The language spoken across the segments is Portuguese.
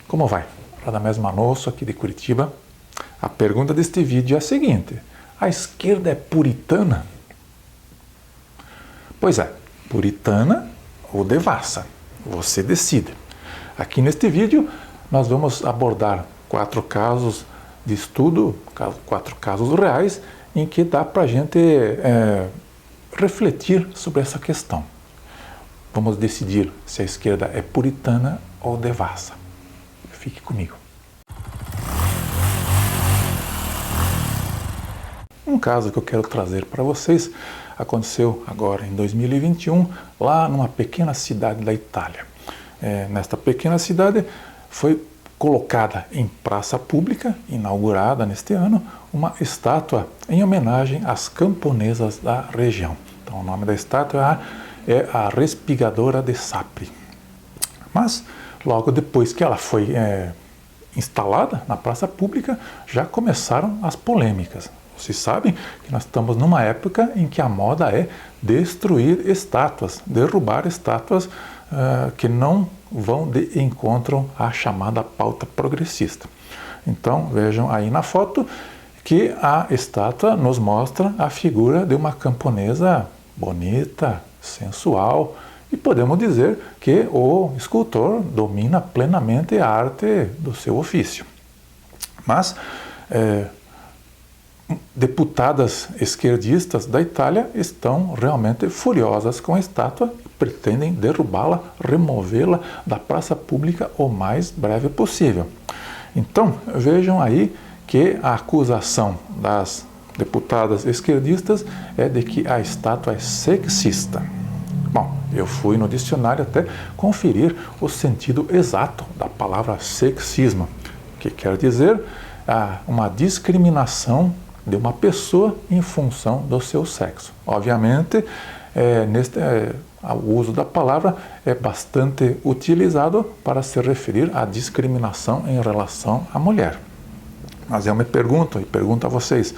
Como vai? Radamés Manosso, aqui de Curitiba. A pergunta deste vídeo é a seguinte: a esquerda é puritana? Pois é, puritana ou devassa, você decide. Aqui neste vídeo nós vamos abordar 4 casos de estudo, 4 casos reais, em que dá para a gente refletir sobre essa questão. Vamos decidir se a esquerda é puritana ou devassa. Fique comigo. Um caso que eu quero trazer para vocês aconteceu agora em 2021, lá numa pequena cidade da Itália. Nesta pequena cidade foi colocada em praça pública, inaugurada neste ano, uma estátua em homenagem às camponesas da região. Então o nome da estátua é a Respigadora de Sapri. Mas logo depois que ela foi instalada na praça pública, já começaram as polêmicas. Vocês sabem que nós estamos numa época em que a moda é destruir estátuas, derrubar estátuas que não vão de encontro à chamada pauta progressista. Então vejam aí na foto que a estátua nos mostra a figura de uma camponesa bonita, sensual, e podemos dizer que o escultor domina plenamente a arte do seu ofício. Mas deputadas esquerdistas da Itália estão realmente furiosas com a estátua e pretendem derrubá-la, removê-la da praça pública o mais breve possível. Então, vejam aí que a acusação das deputadas esquerdistas é de que a estátua é sexista. Bom, eu fui no dicionário até conferir o sentido exato da palavra sexismo, que quer dizer uma discriminação de uma pessoa em função do seu sexo. Obviamente, o uso da palavra é bastante utilizado para se referir à discriminação em relação à mulher. Mas eu me pergunto, e pergunto a vocês,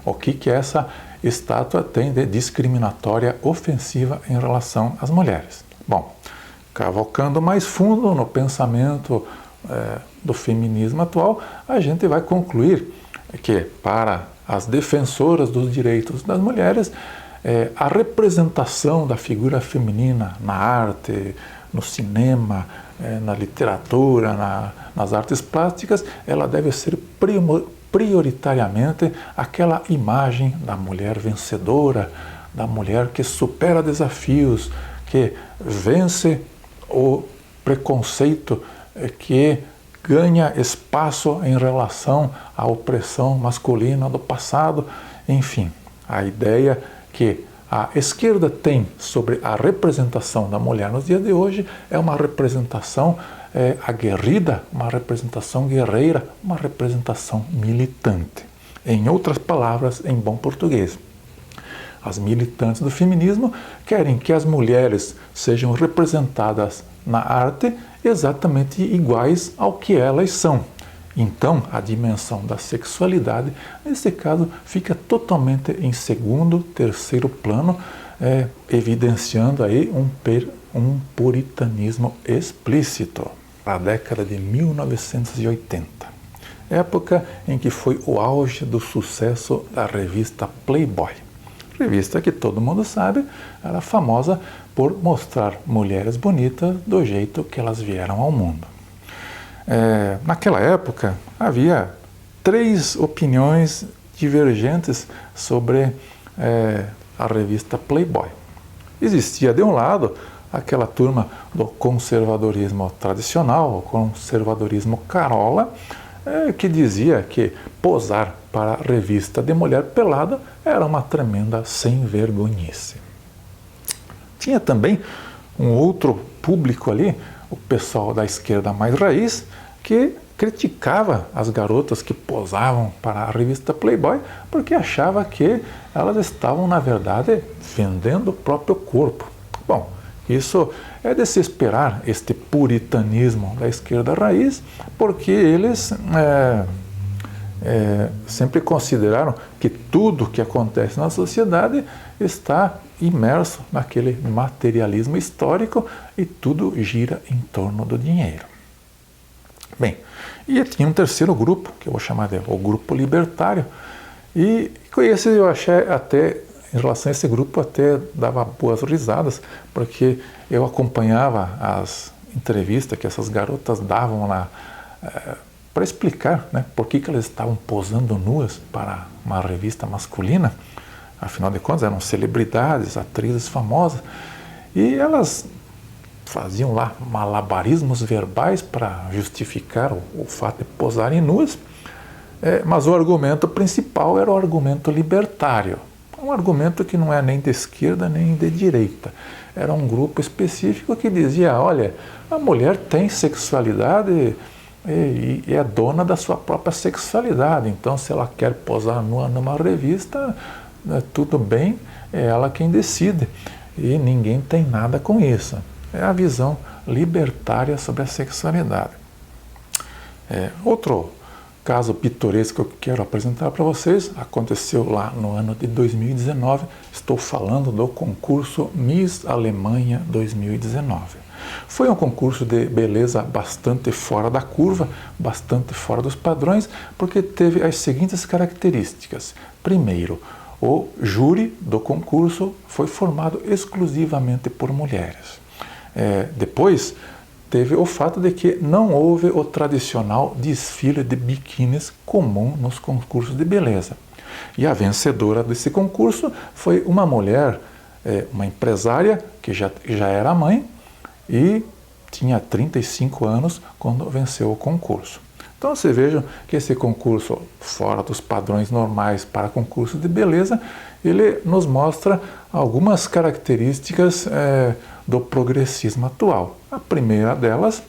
o que essa estátua tem de discriminatória ofensiva em relação às mulheres? Bom, cavalcando mais fundo no pensamento do feminismo atual, a gente vai concluir que, para as defensoras dos direitos das mulheres, a representação da figura feminina na arte, no cinema, na literatura, nas artes plásticas, ela deve ser prioritariamente aquela imagem da mulher vencedora, da mulher que supera desafios, que vence o preconceito, que ganha espaço em relação à opressão masculina do passado. Enfim, a ideia que a esquerda tem sobre a representação da mulher nos dias de hoje é uma representação aguerrida, uma representação guerreira, uma representação militante. Em outras palavras, em bom português, as militantes do feminismo querem que as mulheres sejam representadas na arte exatamente iguais ao que elas são. Então, a dimensão da sexualidade, nesse caso, fica totalmente em segundo, terceiro plano, evidenciando aí um puritanismo explícito. A década de 1980, época em que foi o auge do sucesso da revista Playboy. Revista que todo mundo sabe, era famosa por mostrar mulheres bonitas do jeito que elas vieram ao mundo. Naquela época, havia 3 opiniões divergentes sobre a revista Playboy. Existia, de um lado, aquela turma do conservadorismo tradicional, o conservadorismo carola, que dizia que posar para a revista de mulher pelada era uma tremenda sem-vergonhice. Tinha também um outro público ali, o pessoal da esquerda mais raiz, que criticava as garotas que posavam para a revista Playboy porque achava que elas estavam, na verdade, vendendo o próprio corpo. Bom, isso é de se esperar, este puritanismo da esquerda raiz, porque eles sempre consideraram que tudo que acontece na sociedade está imerso naquele materialismo histórico e tudo gira em torno do dinheiro. Bem, e tinha um terceiro grupo, que eu vou chamar de o grupo libertário, e com esse eu achei até, em relação a esse grupo, até dava boas risadas, porque eu acompanhava as entrevistas que essas garotas davam lá para explicar, né, por que elas estavam posando nuas para uma revista masculina. Afinal de contas, eram celebridades, atrizes famosas, e elas faziam lá malabarismos verbais para justificar o fato de posarem nuas, mas o argumento principal era o argumento libertário. Um argumento que não é nem de esquerda nem de direita. Era um grupo específico que dizia, olha, a mulher tem sexualidade e é dona da sua própria sexualidade. Então, se ela quer posar nua numa revista, tudo bem, é ela quem decide. E ninguém tem nada com isso. É a visão libertária sobre a sexualidade. Outro caso pitoresco que eu quero apresentar para vocês aconteceu lá no ano de 2019. Estou falando do concurso Miss Alemanha 2019. Foi um concurso de beleza bastante fora da curva, bastante fora dos padrões, porque teve as seguintes características. Primeiro, o júri do concurso foi formado exclusivamente por mulheres. Depois, teve o fato de que não houve o tradicional desfile de biquínis comum nos concursos de beleza. E a vencedora desse concurso foi uma mulher, uma empresária que já era mãe e tinha 35 anos quando venceu o concurso. Então você veja que esse concurso, fora dos padrões normais para concurso de beleza, ele nos mostra algumas características do progressismo atual. A primeira delas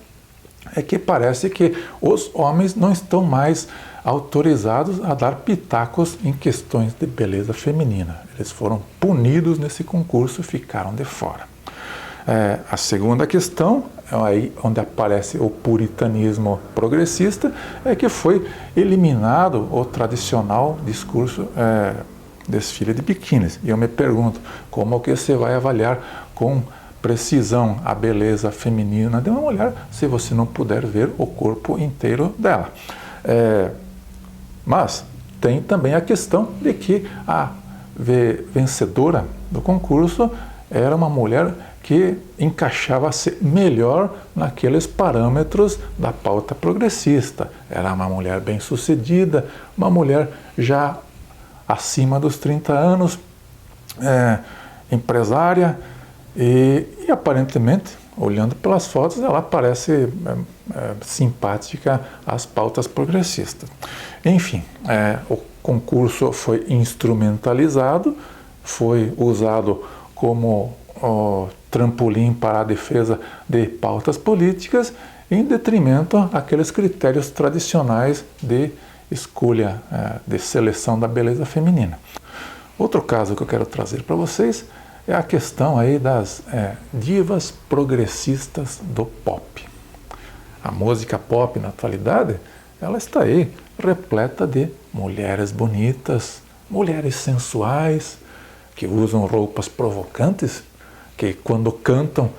é que parece que os homens não estão mais autorizados a dar pitacos em questões de beleza feminina. Eles foram punidos nesse concurso e ficaram de fora. A segunda questão, aí onde aparece o puritanismo progressista, é que foi eliminado o tradicional discurso desfile de biquínis. E eu me pergunto, como que você vai avaliar com precisão a beleza feminina de uma mulher se você não puder ver o corpo inteiro dela? Mas tem também a questão de que a vencedora do concurso era uma mulher que encaixava-se melhor naqueles parâmetros da pauta progressista. Era uma mulher bem-sucedida, uma mulher já acima dos 30 anos, empresária, e aparentemente, olhando pelas fotos, ela parece simpática às pautas progressistas. Enfim, o concurso foi instrumentalizado, foi usado como trampolim para a defesa de pautas políticas, em detrimento àqueles critérios tradicionais de escolha, de seleção da beleza feminina. Outro caso que eu quero trazer para vocês é a questão aí das divas progressistas do pop. A música pop na atualidade, ela está aí repleta de mulheres bonitas, mulheres sensuais, que usam roupas provocantes, que quando cantam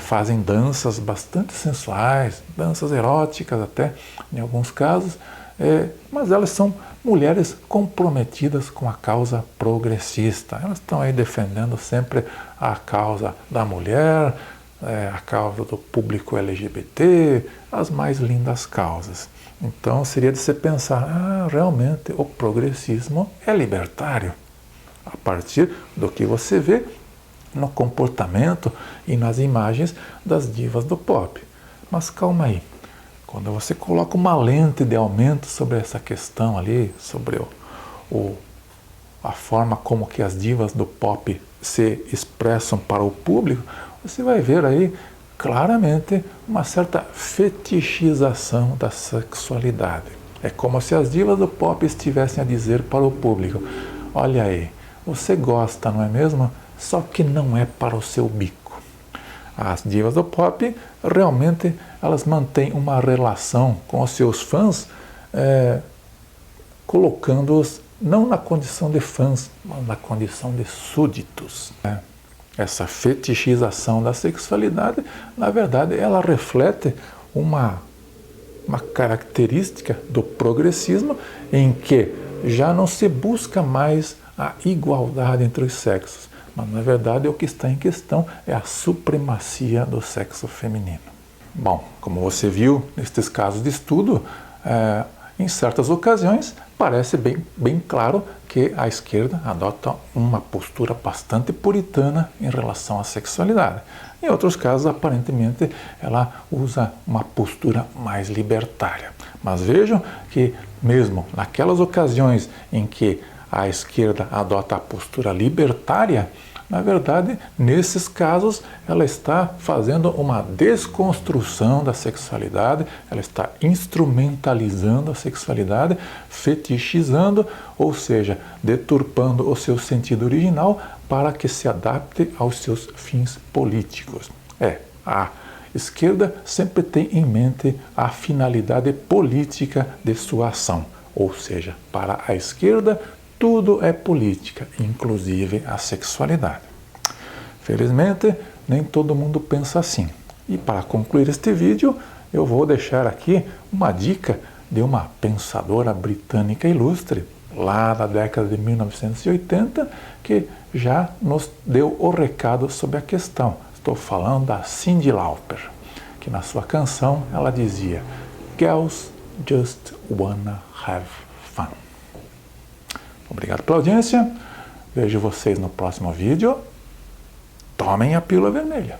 fazem danças bastante sensuais, danças eróticas até, em alguns casos, mas elas são mulheres comprometidas com a causa progressista. Elas estão aí defendendo sempre a causa da mulher, a causa do público LGBT, as mais lindas causas. Então seria de se pensar, realmente o progressismo é libertário, a partir do que você vê no comportamento e nas imagens das divas do pop. Mas calma aí, quando você coloca uma lente de aumento sobre essa questão ali, sobre a forma como que as divas do pop se expressam para o público, você vai ver aí claramente uma certa fetichização da sexualidade. É como se as divas do pop estivessem a dizer para o público, olha aí, você gosta, não é mesmo? Só que não é para o seu bico. As divas do pop, realmente, elas mantêm uma relação com os seus fãs, colocando-os não na condição de fãs, mas na condição de súditos. Essa fetichização da sexualidade, na verdade, ela reflete uma uma característica do progressismo em que já não se busca mais a igualdade entre os sexos, mas na verdade o que está em questão é a supremacia do sexo feminino. Bom, como você viu nestes casos de estudo, em certas ocasiões parece bem claro que a esquerda adota uma postura bastante puritana em relação à sexualidade. Em outros casos, aparentemente, ela usa uma postura mais libertária. Mas vejam que mesmo naquelas ocasiões em que a esquerda adota a postura libertária, na verdade, nesses casos, ela está fazendo uma desconstrução da sexualidade, ela está instrumentalizando a sexualidade, fetichizando, ou seja, deturpando o seu sentido original para que se adapte aos seus fins políticos. A esquerda sempre tem em mente a finalidade política de sua ação, ou seja, para a esquerda, tudo é política, inclusive a sexualidade. Felizmente, nem todo mundo pensa assim. E para concluir este vídeo, eu vou deixar aqui uma dica de uma pensadora britânica ilustre, lá da década de 1980, que já nos deu o recado sobre a questão. Estou falando da Cyndi Lauper, que na sua canção ela dizia: "Girls just wanna have fun." Obrigado pela audiência, vejo vocês no próximo vídeo. Tomem a pílula vermelha.